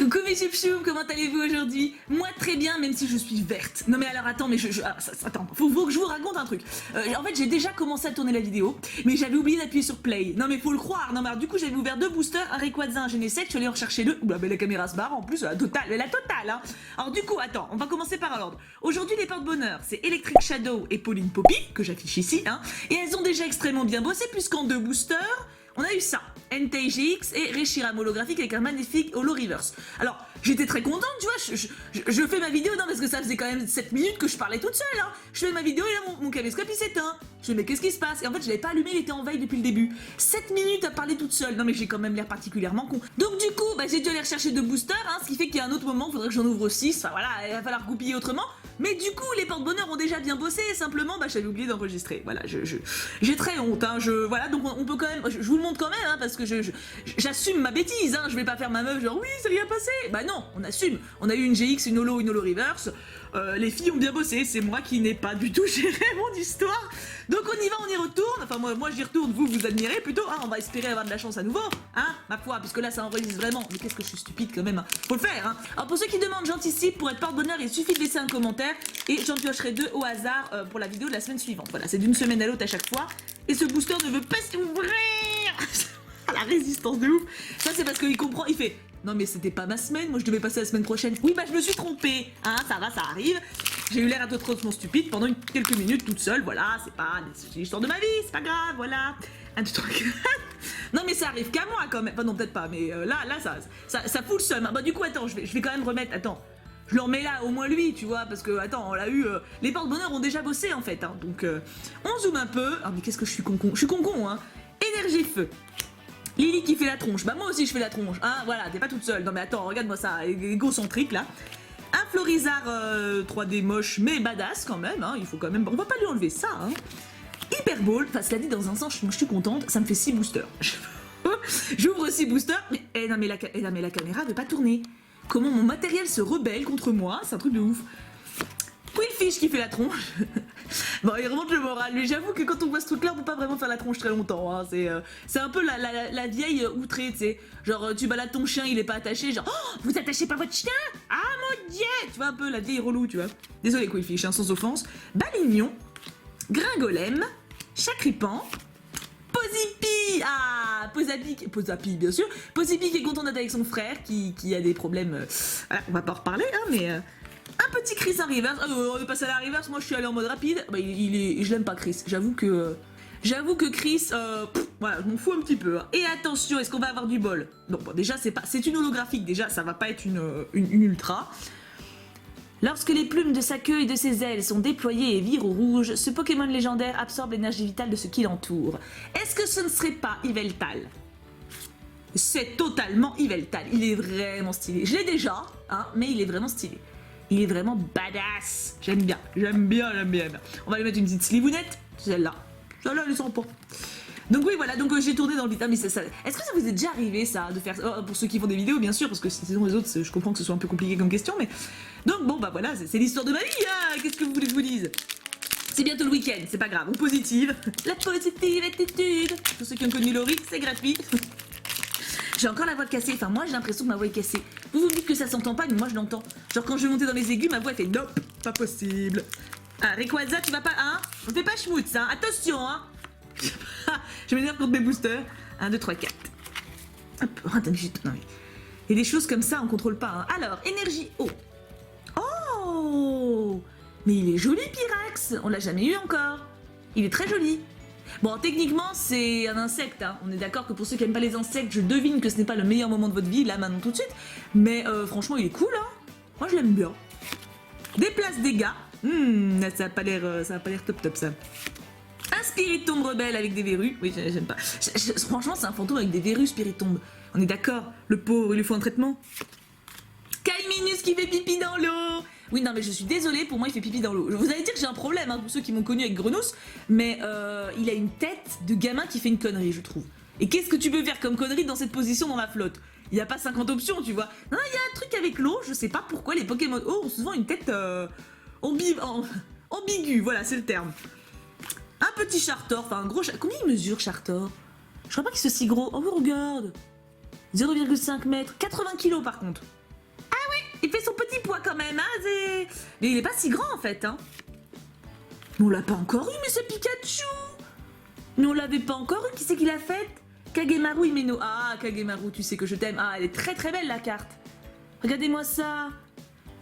Coucou mes choups, comment allez-vous aujourd'hui? Moi très bien, même si je suis verte. Non mais alors attends, mais attends, faut que je vous raconte un truc. En fait j'ai déjà commencé à tourner la vidéo, mais j'avais oublié d'appuyer sur play. Non mais faut le croire, non mais alors, du coup j'avais ouvert 2 boosters, un Rayquaza, un Genesect, je suis allée en rechercher 2. Oula mais la caméra se barre en plus, la totale hein. Alors du coup attends, on va commencer par l'ordre. Aujourd'hui les porte-bonheur, c'est Electric Shadow et Pauline Poppy, que j'affiche ici, hein. Et elles ont déjà extrêmement bien bossé puisqu'en 2 boosters, on a eu ça, Entei GX et Reshiram holographique avec un magnifique holo reverse. Alors, j'étais très contente, tu vois, je fais ma vidéo, non, parce que ça faisait quand même 7 minutes que je parlais toute seule, hein. Je fais ma vidéo et là, mon caméscope, il s'éteint. Je me dis, mais qu'est-ce qui se passe? Et en fait, je l'avais pas allumé, il était en veille depuis le début. 7 minutes à parler toute seule. Non, mais j'ai quand même l'air particulièrement con. Donc, du coup, bah, j'ai dû aller rechercher 2 boosters, hein, ce qui fait qu'il y a un autre moment, il faudrait que j'en ouvre 6. Enfin, voilà, il va falloir goupiller autrement. Mais du coup, les porte-bonheur ont déjà bien bossé et simplement, bah, j'avais oublié d'enregistrer. Voilà, j'ai très honte, hein. Voilà, donc on peut quand même, je vous le montre quand même, hein, parce que j'assume ma bêtise, hein. Je vais pas faire ma meuf genre oui, c'est rien passé. Bah non, on assume. On a eu une GX, une holo reverse. Les filles ont bien bossé, c'est moi qui n'ai pas du tout géré mon histoire. Donc on y va, on y retourne. Enfin moi j'y retourne, vous admirez plutôt, hein. On va espérer avoir de la chance à nouveau, hein, ma foi, puisque là ça enregistre vraiment. Mais qu'est-ce que je suis stupide quand même, hein. Faut le faire, hein. Alors pour ceux qui demandent, j'anticipe, pour être porte-bonheur, il suffit de laisser un commentaire et j'en piocherai 2 au hasard pour la vidéo de la semaine suivante. Voilà, c'est d'une semaine à l'autre à chaque fois. Et ce booster ne veut pas s'ouvrir. La résistance de ouf. Ça c'est parce qu'il comprend, il fait non mais c'était pas ma semaine, moi je devais passer la semaine prochaine. Oui bah je me suis trompée, hein, ça va, ça arrive. J'ai eu l'air atrocement stupide pendant quelques minutes toute seule, voilà, c'est l'histoire de ma vie, c'est pas grave, voilà. 1, 2, 3, 4. Non mais ça arrive qu'à moi quand même, enfin non peut-être pas, mais là ça fout le seum. Bah du coup attends, je vais quand même remettre, attends. Je le remets là, au moins lui, tu vois, parce que, attends, on l'a eu... les porte-bonheur ont déjà bossé, en fait, hein, donc on zoome un peu. Ah, mais qu'est-ce que je suis con-con. Je suis con-con, hein. Énergie feu. Lily qui fait la tronche. Bah, moi aussi, je fais la tronche, hein, voilà, t'es pas toute seule. Non, mais attends, regarde-moi ça, égocentrique, là. Un Florizard 3D moche, mais badass, quand même, hein, il faut quand même... On va pas lui enlever ça, hein. Hyper Ball, enfin, cela dit, dans un sens, je suis contente, ça me fait 6 boosters. J'ouvre 6 boosters, mais... non, mais la caméra veut pas tourner. Comment mon matériel se rebelle contre moi, c'est un truc de ouf. Quillfish qui fait la tronche. Bon, il remonte le moral, mais j'avoue que quand on voit ce truc là, on peut pas vraiment faire la tronche très longtemps, hein. C'est un peu la vieille outrée, tu sais. Genre, tu balades ton chien, il est pas attaché, genre, oh, vous attachez pas votre chien? Ah mon dieu. Tu vois, un peu la vieille relou, tu vois. Désolé Quillfish, hein, sans offense. Balignon, Gringolem, Chacripan, Pozipi. Ah, Posapi bien sûr. Pozipi qui est content d'être avec son frère, qui a des problèmes, voilà, on va pas en reparler, hein, mais... Un petit Chris en reverse. On est passé à la reverse, moi je suis allée en mode rapide. Bah, je l'aime pas Chris. J'avoue que Chris, voilà, je m'en fous un petit peu, hein. Et attention, est-ce qu'on va avoir du bol? Non, bon, déjà c'est une holographique, déjà ça va pas être une ultra. Lorsque les plumes de sa queue et de ses ailes sont déployées et virent au rouge, ce Pokémon légendaire absorbe l'énergie vitale de ce qui l'entoure. Est-ce que ce ne serait pas Yveltal? C'est totalement Yveltal. Il est vraiment stylé. Je l'ai déjà, hein, mais il est vraiment stylé. Il est vraiment badass. J'aime bien. On va lui mettre une petite slivounette. Celle-là, elle est sympa. Donc oui, voilà, donc j'ai tourné dans le vide. Mais ça... Est-ce que ça vous est déjà arrivé, ça, de faire... Oh, pour ceux qui font des vidéos, bien sûr, parce que sinon les autres, je comprends que ce soit un peu compliqué comme question, mais... Donc bon, bah voilà, c'est l'histoire de ma vie, hein. Qu'est-ce que vous voulez que je vous dise? C'est bientôt le week-end, c'est pas grave. Ou positive. La positive attitude. Pour ceux qui ont connu Laurie, c'est gratuit. J'ai encore la voix cassée, enfin moi j'ai l'impression que ma voix est cassée. Vous me dites que ça s'entend pas, mais moi je l'entends. Genre quand je vais monter dans les aigus, ma voix elle fait nope, pas possible. Ah, Rayquaza, tu vas pas, hein? On fait pas schmutz, hein? Attention, hein? Je m'énerve contre mes boosters. 1, 2, 3, 4. Hop, attends, non mais... Il y a des choses comme ça, on contrôle pas, hein. Alors, énergie eau. Oh! Mais il est joli, Pyrax! On l'a jamais eu encore. Il est très joli. Bon, techniquement, c'est un insecte, hein. On est d'accord que pour ceux qui n'aiment pas les insectes, je devine que ce n'est pas le meilleur moment de votre vie, là, maintenant, tout de suite. Mais franchement, il est cool, hein. Moi, je l'aime bien. Déplace dégâts. Ça a pas l'air top, ça. Un Spiritomb rebelle avec des verrues. Oui, j'aime pas. Franchement, c'est un fantôme avec des verrues, Spiritomb. On est d'accord. Le pauvre, il lui faut un traitement. Kaiminus qui fait pipi dans l'eau. Oui, non, mais je suis désolée, pour moi, il fait pipi dans l'eau. Vous allez dire que j'ai un problème, hein, pour ceux qui m'ont connu avec Grenousse, mais il a une tête de gamin qui fait une connerie, je trouve. Et qu'est-ce que tu peux faire comme connerie dans cette position dans la flotte? Il n'y a pas 50 options, tu vois. Non, il y a un truc avec l'eau, je sais pas pourquoi les Pokémon eau ont souvent une tête ambiguë, voilà, c'est le terme. Un petit Chartor, enfin un gros... Combien il mesure, Chartor? Je crois pas qu'il soit si gros. Oh, regarde, 0,5 mètres, 80 kilos par contre. Il fait son petit poids quand même, hein. Mais il est pas si grand en fait, hein. Mais on l'a pas encore eu, mais c'est Pikachu. Mais on l'avait pas encore eu, qui c'est qui l'a faite? Kagemaru Himeno. Ah, Kagemaru, tu sais que je t'aime. Ah, elle est très très belle la carte. Regardez-moi ça.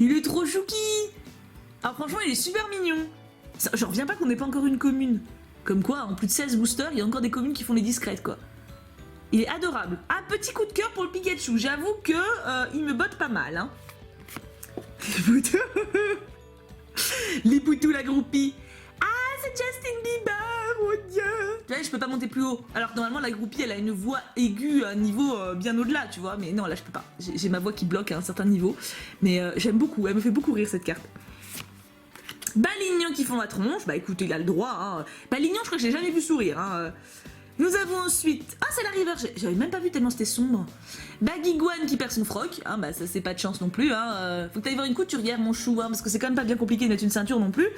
Il est trop chouki. Ah, franchement, il est super mignon. J'en reviens pas qu'on n'ait pas encore une commune. Comme quoi, en plus de 16 boosters, il y a encore des communes qui font les discrètes, quoi. Il est adorable. Ah, petit coup de cœur pour le Pikachu. J'avoue que il me botte pas mal, hein. Les boutous. Les boutous, la groupie. Ah, c'est Justin Bieber, oh Dieu. Tu vois, je peux pas monter plus haut. Alors que normalement, la groupie, elle a une voix aiguë à un niveau bien au-delà, tu vois. Mais non, là, je peux pas. J'ai ma voix qui bloque à un certain niveau. Mais j'aime beaucoup. Elle me fait beaucoup rire, cette carte. Balignon qui font la tronche. Bah écoutez, il a le droit, hein. Balignon, je crois que je l'ai jamais vu sourire, hein. Nous avons ensuite... Ah, c'est la river, j'avais même pas vu tellement c'était sombre. Bagiguan qui perd son froc. Ah, bah ça c'est pas de chance non plus, hein. Faut que t'ailles voir une couturière, mon chou, hein, parce que c'est quand même pas bien compliqué de mettre une ceinture non plus.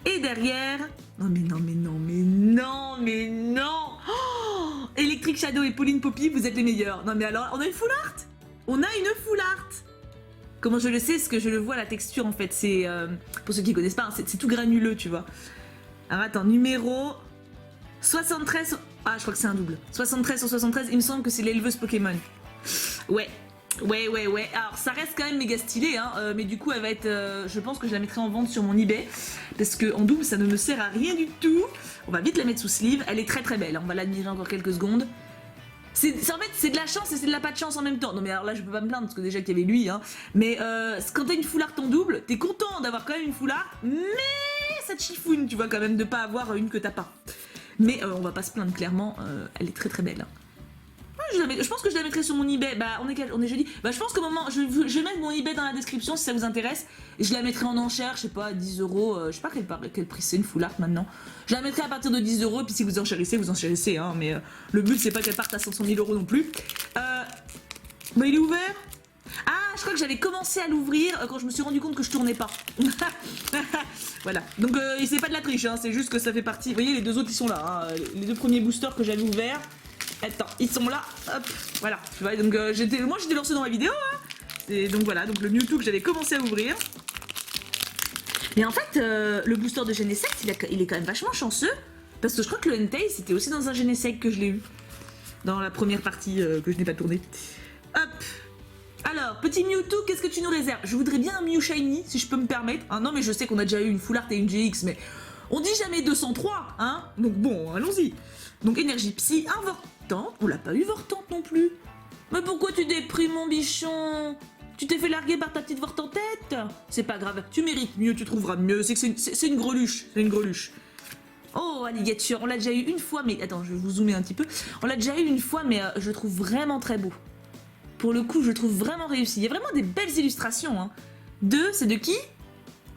Et derrière... Non mais non, mais non, mais non, mais non. Oh, Electric Shadow et Pauline Poppy, vous êtes les meilleurs. Non mais alors, on a une full art. On a une full art. Comment je le sais? Parce que je le vois, la texture en fait, c'est... pour ceux qui connaissent pas, hein, c'est tout granuleux, tu vois. Alors attends, numéro... 73... Ah, je crois que c'est un double. 73 sur 73, il me semble que c'est l'éleveuse Pokémon. Ouais. Alors, ça reste quand même méga stylé, hein. Mais du coup, elle va être... je pense que je la mettrai en vente sur mon eBay. Parce qu'en double, ça ne me sert à rien du tout. On va vite la mettre sous sleeve. Elle est très très belle. On va l'admirer encore quelques secondes. En fait, c'est de la chance et c'est de la pas de chance en même temps. Non mais alors là, je peux pas me plaindre parce que déjà qu'il y avait lui, hein. Mais quand t'as une full art en double, t'es content d'avoir quand même une full art. Mais ça te chiffoune, tu vois, quand même, de pas avoir une que t'as pas. Mais on va pas se plaindre, clairement, elle est très très belle. Je pense que je la mettrai sur mon eBay. Bah, on est jeudi. Bah, je pense qu'au moment. Je vais mettre mon eBay dans la description si ça vous intéresse. Et je la mettrai en enchère, je sais pas, 10 €. Je sais pas quel prix c'est une full art maintenant. Je la mettrai à partir de 10 €. Et puis si vous enchérissez, hein. Mais le but, c'est pas qu'elle parte à 500 000 € non plus. Bah, il est ouvert. Ah, je crois que j'avais commencé à l'ouvrir quand je me suis rendu compte que je tournais pas. Voilà. Donc, c'est pas de la triche, hein, c'est juste que ça fait partie. Vous voyez, les deux autres, ils sont là. Hein. Les deux premiers boosters que j'avais ouverts. Attends, ils sont là. Hop, voilà. Tu vois, donc, moi, j'étais lancé dans la vidéo. Hein. Et donc, voilà. Donc, le Mewtwo que j'avais commencé à ouvrir. Mais en fait, le booster de Genesect, il est quand même vachement chanceux. Parce que je crois que le Entei, c'était aussi dans un Genesect que je l'ai eu. Dans la première partie que je n'ai pas tournée. Hop. Alors, petit Mewtwo, qu'est-ce que tu nous réserves? Je voudrais bien un Mew Shiny, si je peux me permettre. Ah non, mais je sais qu'on a déjà eu une Full Art et une GX, mais on dit jamais 203, hein. Donc bon, allons-y. Donc, énergie psy, un Vortante. On l'a pas eu Vortante non plus. Mais pourquoi tu déprimes, mon bichon? Tu t'es fait larguer par ta petite Vortantette? C'est pas grave, tu mérites mieux, tu trouveras mieux. C'est une greluche, c'est une greluche. Oh, Alligator, on l'a déjà eu une fois, mais... Attends, je vais vous zoomer un petit peu. On l'a déjà eu une fois, mais je le trouve vraiment très beau. Pour le coup, je le trouve vraiment réussi. Il y a vraiment des belles illustrations. Hein. C'est de qui?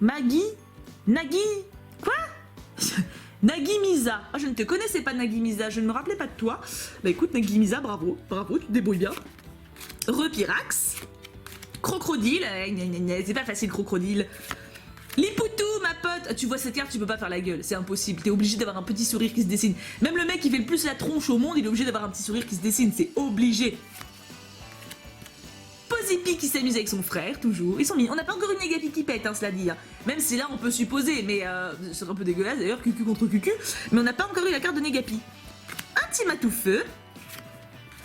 Maggie? Nagi? Quoi? Nagimisa. Oh, je ne te connaissais pas, Nagimisa. Je ne me rappelais pas de toi. Bah écoute, Nagimisa, bravo. Bravo, tu te débrouilles bien. Repirax. Crocodile. C'est pas facile, Crocodile. Lipoutou, ma pote. Tu vois cette carte, tu peux pas faire la gueule. C'est impossible. T'es obligé d'avoir un petit sourire qui se dessine. Même le mec qui fait le plus la tronche au monde, il est obligé d'avoir un petit sourire qui se dessine. C'est obligé. Zippy qui s'amuse avec son frère, toujours. Ils sont mis. On n'a pas encore une Negapi qui pète, hein, cela dit. Hein. Même si là, on peut supposer, mais ce serait un peu dégueulasse d'ailleurs, cucu contre cucu. Mais on n'a pas encore eu la carte de Negapi. Un Timatoufeu.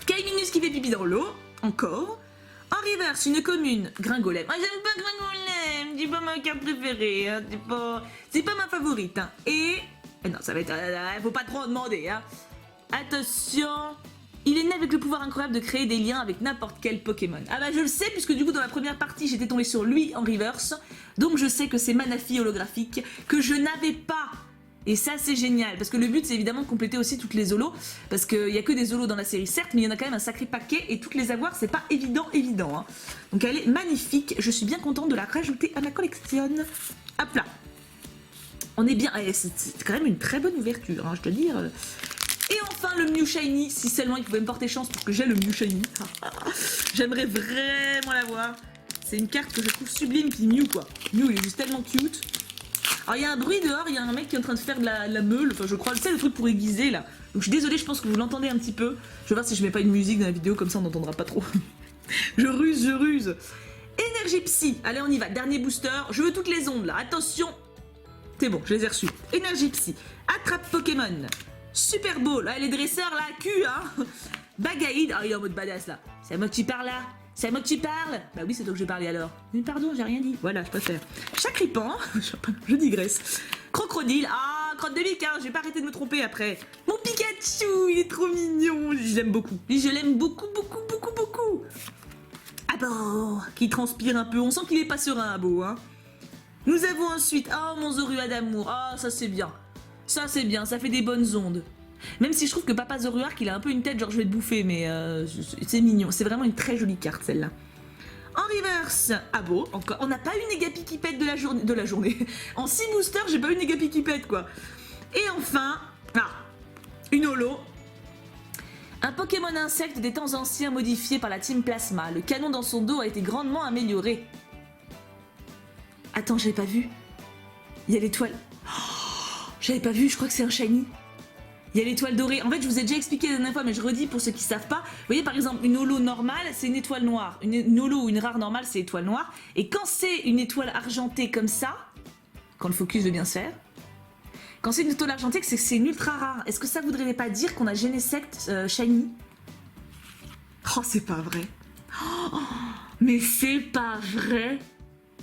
Kaiminus qui fait pipi dans l'eau. Encore. En reverse, une commune. Gringolem. Ah, j'aime pas Gringolem. C'est pas ma carte préférée. Hein. C'est pas ma favorite. Hein. Et. Non, ça va être. Faut pas trop en demander. Hein. Attention. Il est né avec le pouvoir incroyable de créer des liens avec n'importe quel Pokémon. Ah bah je le sais, puisque du coup dans la première partie j'étais tombée sur lui en reverse. Donc je sais que c'est Manafi holographique que je n'avais pas. Et ça c'est génial, parce que le but c'est évidemment de compléter aussi toutes les holos. Parce qu'il n'y a que des holos dans la série certes, mais il y en a quand même un sacré paquet et toutes les avoir c'est pas évident. Hein. Donc elle est magnifique, je suis bien contente de la rajouter à ma collection. Hop là. On est bien, c'est quand même une très bonne ouverture, hein, je dois dire. Et enfin le Mew Shiny, si seulement il pouvait me porter chance parce que j'ai le Mew Shiny. J'aimerais vraiment l'avoir. C'est une carte que je trouve sublime, puis Mew quoi. Mew il est juste tellement cute. Alors il y a un bruit dehors, il y a un mec qui est en train de faire de la meule, enfin je crois, c'est le truc pour aiguiser là. Donc je suis désolée, je pense que vous l'entendez un petit peu. Je vais voir si je mets pas une musique dans la vidéo, comme ça on n'entendra pas trop. Je ruse. Énergie Psy, allez on y va, dernier booster, je veux toutes les ondes là, attention. C'est bon, je les ai reçus. Énergie Psy, Attrape Pokémon, Super Ball, ah, les dresseurs là, cul hein. Bagaïd, ah il est en mode badass là. C'est à moi que tu parles là. C'est à moi que tu parles. Bah oui, c'est toi que je vais parler alors. Mais pardon, j'ai rien dit. Voilà, je préfère. Chacripan, je digresse. Crocodile, ah, crotte de bique, hein, j'ai pas arrêté de me tromper après. Mon Pikachu, il est trop mignon. Je l'aime beaucoup. Lui, je l'aime beaucoup, beaucoup, beaucoup, beaucoup. Ah bon, qui transpire un peu. On sent qu'il est pas serein, Abo, hein. Nous avons ensuite, oh mon Zorua d'amour. Ah, ça c'est bien. Ça c'est bien, ça fait des bonnes ondes. Même si je trouve que Papa Zoruark il a un peu une tête genre je vais te bouffer, mais c'est mignon. C'est vraiment une très jolie carte celle-là. En reverse, Abo, encore. On n'a pas eu Negapi qui pète de la journée. En 6 boosters, j'ai pas eu Negapi qui pète quoi. Et enfin, une holo. Un Pokémon insecte des temps anciens modifié par la Team Plasma. Le canon dans son dos a été grandement amélioré. Attends, j'avais pas vu. Il y a l'étoile. Oh, j'avais pas vu, je crois que c'est un shiny. Il y a l'étoile dorée. En fait, je vous ai déjà expliqué la dernière fois, mais je redis pour ceux qui savent pas. Vous voyez, par exemple, une holo normale, c'est une étoile noire. Une holo ou une rare normale, c'est étoile noire. Et quand c'est une étoile argentée comme ça, quand le focus veut bien se faire, quand c'est une étoile argentée, c'est que c'est une ultra rare. Est-ce que ça voudrait pas dire qu'on a Genesect shiny? Oh, c'est pas vrai. Oh, mais c'est pas vrai.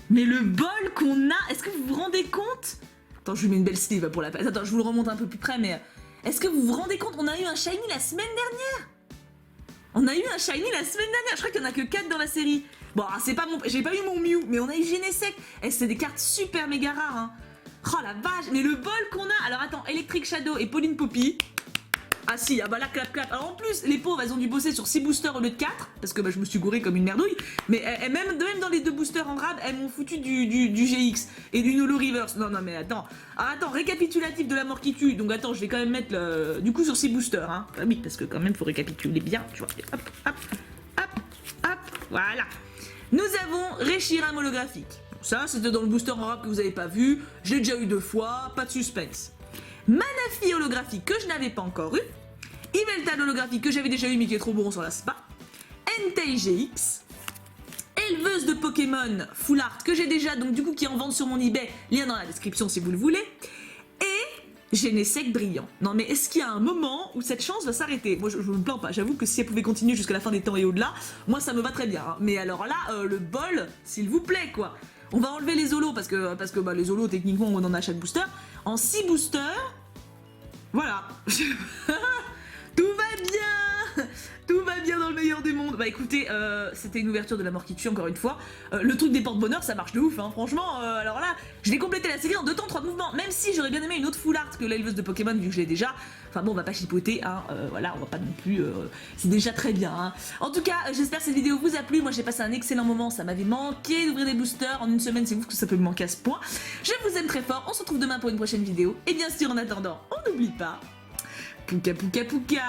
Mais le bol qu'on a, est-ce que vous vous rendez compte? Attends, je lui mets une belle sleeve pour la peine. Attends, je vous le remonte un peu plus près, mais... Est-ce que vous vous rendez compte? On a eu un shiny la semaine dernière. On a eu un shiny la semaine dernière. Je crois qu'il n'y en a que 4 dans la série. Bon, c'est pas mon... J'ai pas eu mon Mew, mais on a eu Genesect. Et c'est des cartes super méga rares, hein. Oh la vache, mais le bol qu'on a. Alors attends, Electric Shadow et Pauline Poppy. Ah si, ah bah là, clap clap. Alors en plus, les pauvres, elles ont dû bosser sur 6 boosters au lieu de 4, parce que bah, je me suis gourée comme une merdouille. Mais même dans les 2 boosters en rab, elles m'ont foutu du GX et du Holo Reverse. Non, non, mais attends. Ah, attends, récapitulatif de la mort qui tue. Donc attends, je vais quand même mettre du coup sur 6 boosters. Hein. Ah oui, parce que quand même, faut récapituler bien, tu vois. Hop, hop, hop, hop, voilà. Nous avons Reshiram holographique. Ça, c'était dans le booster en rab que vous avez pas vu. Je l'ai déjà eu 2 fois, pas de suspense. Manafi holographique que je n'avais pas encore eu. Yveltal holographique que j'avais déjà eu mais qui est trop bon sur la spa. Entei GX. Éleveuse de Pokémon Full Art que j'ai déjà, donc du coup qui est en vente sur mon eBay. Lien dans la description si vous le voulez. Et Genesect brillant. Non mais est-ce qu'il y a un moment où cette chance va s'arrêter? Moi je me plains pas, j'avoue que si elle pouvait continuer jusqu'à la fin des temps et au-delà, moi ça me va très bien. Hein. Mais alors là, le bol, s'il vous plaît quoi. On va enlever les holos parce que bah, les holos techniquement on en a chaque booster. En 6 boosters, voilà. Tout va bien. Tout va bien dans le meilleur des mondes. Bah écoutez, c'était une ouverture de la mort qui tue encore une fois. Le truc des porte-bonheur, ça marche de ouf, hein. Franchement, alors là, je vais compléter la série en 2 temps, 3 mouvements. Même si j'aurais bien aimé une autre full art que l'éleveuse de Pokémon, vu que je l'ai déjà. Enfin bon, on va pas chipoter, hein. Voilà, on va pas non plus... c'est déjà très bien, hein. En tout cas, j'espère que cette vidéo vous a plu. Moi, j'ai passé un excellent moment. Ça m'avait manqué d'ouvrir des boosters. En une semaine, c'est ouf que ça peut me manquer à ce point. Je vous aime très fort. On se retrouve demain pour une prochaine vidéo. Et bien sûr, en attendant, on n'oublie pas... Pouka pouka pouka.